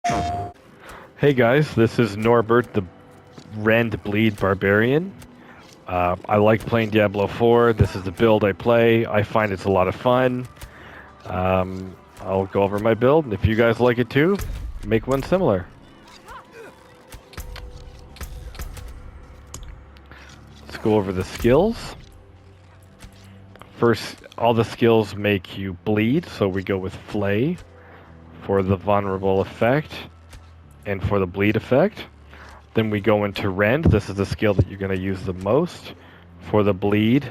Hey guys, this is Norbert, the Rend Bleed Barbarian. I like playing Diablo 4. This is the build I play. I find it's a lot of fun. I'll go over my build, and if you guys like it too, make one similar. Let's go over the skills. First, all the skills make you bleed, so we go with Flay for the vulnerable effect and for the bleed effect. Then we go into Rend. This is the skill that you're going to use the most for the bleed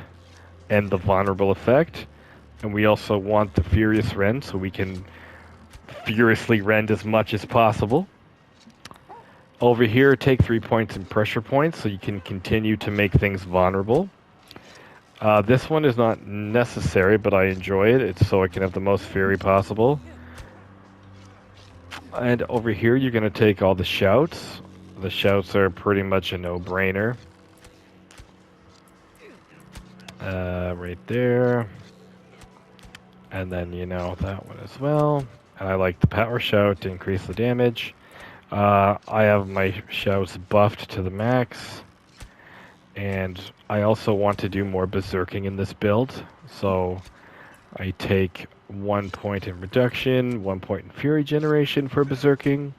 and the vulnerable effect. And we also want the Furious Rend, so we can furiously rend as much as possible. Over here, take 3 points in pressure points, so you can continue to make things vulnerable. This one is not necessary, but I enjoy it. It's so I can have the most fury possible. And over here, you're going to take all the shouts. The shouts are pretty much a no-brainer. Right there. And then, that one as well. And I like the power shout to increase the damage. I have my shouts buffed to the max. And I also want to do more berserking in this build. So I take 1 point in reduction, 1 point in fury generation for berserking.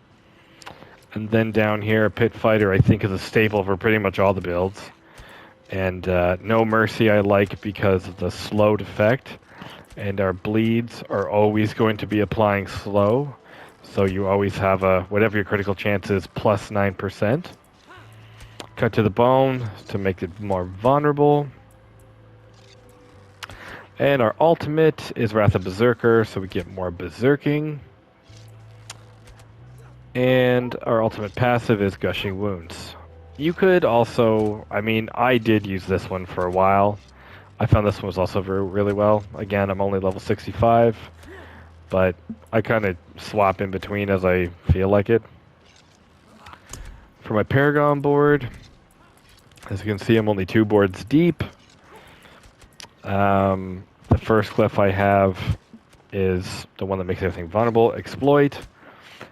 And then down here, Pit Fighter I think is a staple for pretty much all the builds. And No Mercy I like because of the slowed effect. And our bleeds are always going to be applying slow. So you always have whatever your critical chance is, plus 9%. Cut to the bone to make it more vulnerable. And our ultimate is Wrath of Berserker, so we get more berserking. And our ultimate passive is Gushing Wounds. You could also, I did use this one for a while. I found this one was also really well. Again, I'm only level 65, but I kind of swap in between as I feel like it. For my Paragon board, as you can see, I'm only 2 boards deep. The first glyph I have is the one that makes everything vulnerable, Exploit.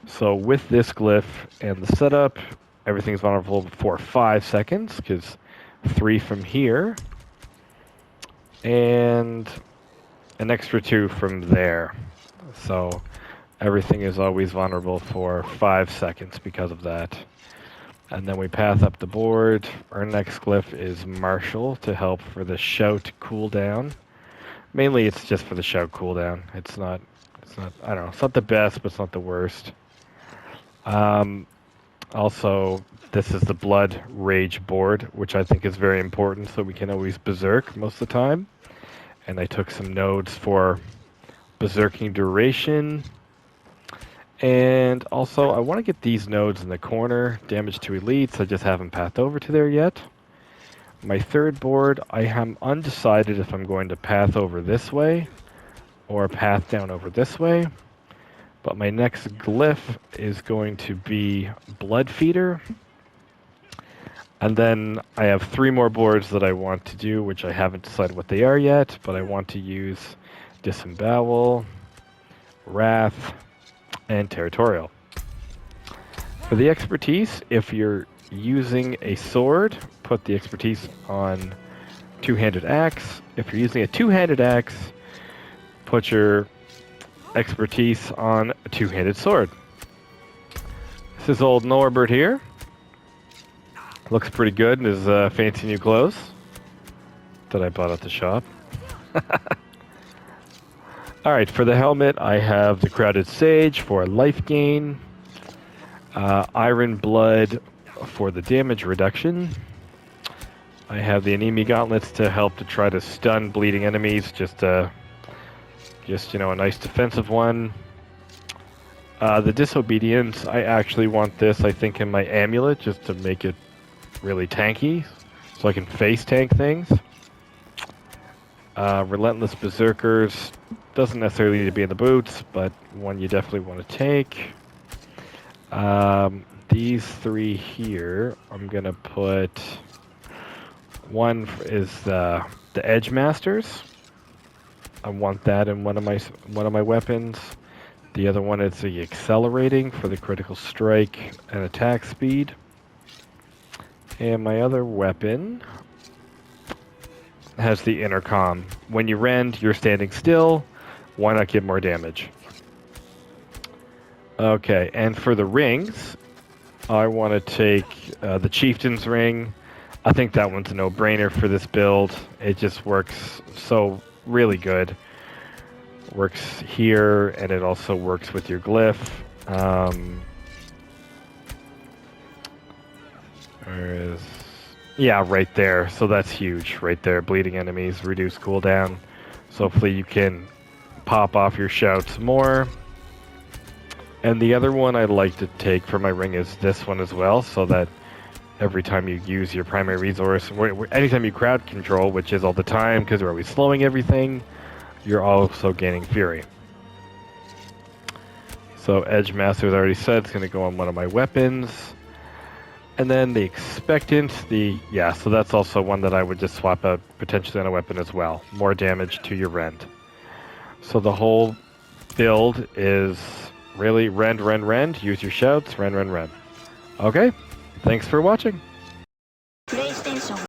So with this glyph and the setup, everything's vulnerable for 5 seconds, because 3 from here, and an extra 2 from there. So everything is always vulnerable for 5 seconds because of that. And then we path up the board. Our next glyph is Martial to help for the shout cooldown. Mainly it's just for the shout cooldown. It's not, I don't know, it's not the best, but it's not the worst. Also, this is the Blood Rage board, which I think is very important, so we can always berserk most of the time. And I took some nodes for berserking duration. And also, I want to get these nodes in the corner. Damage to elites, I just haven't pathed over to there yet. My third board, I am undecided if I'm going to path over this way or path down over this way. But my next glyph is going to be Blood Feeder. And then I have 3 more boards that I want to do, which I haven't decided what they are yet, but I want to use Disembowel, Wrath, and Territorial. For the expertise, if you're using a sword, put the expertise on two-handed axe. If you're using a two-handed axe, put your expertise on a two-handed sword. This is old Norbert here. Looks pretty good in his fancy new clothes that I bought at the shop. Alright, for the helmet, I have the Crowded Sage for life gain, Iron Blood for the damage reduction. I have the Anemia Gauntlets to help to try to stun bleeding enemies, just a nice defensive one. The Disobedience, I actually want this, I think, in my amulet, just to make it really tanky, so I can face tank things. Relentless Berserkers, doesn't necessarily need to be in the boots, but one you definitely want to take. These 3 here, I'm going to put... One is the Edge Masters. I want that in one of my weapons. The other one is the accelerating for the critical strike and attack speed. And my other weapon has the intercom. When you rend, you're standing still. Why not get more damage? Okay, and for the rings, I want to take the Chieftain's Ring. I think that one's a no-brainer for this build. It just works so really good. Works here, and it also works with your glyph. Where is... Yeah, right there. So that's huge. Right there. Bleeding enemies, reduce cooldown. So hopefully you can pop off your shouts more. And the other one I'd like to take for my ring is this one as well, so that every time you use your primary resource, anytime you crowd control, which is all the time because we're always slowing everything, you're also gaining fury. So Edge Master, as I already said, it's going to go on one of my weapons. And then the Expectant, so that's also one that I would just swap out potentially on a weapon as well. More damage to your Rend. So the whole build is really Rend, use your shouts, Rend. Okay, thanks for watching.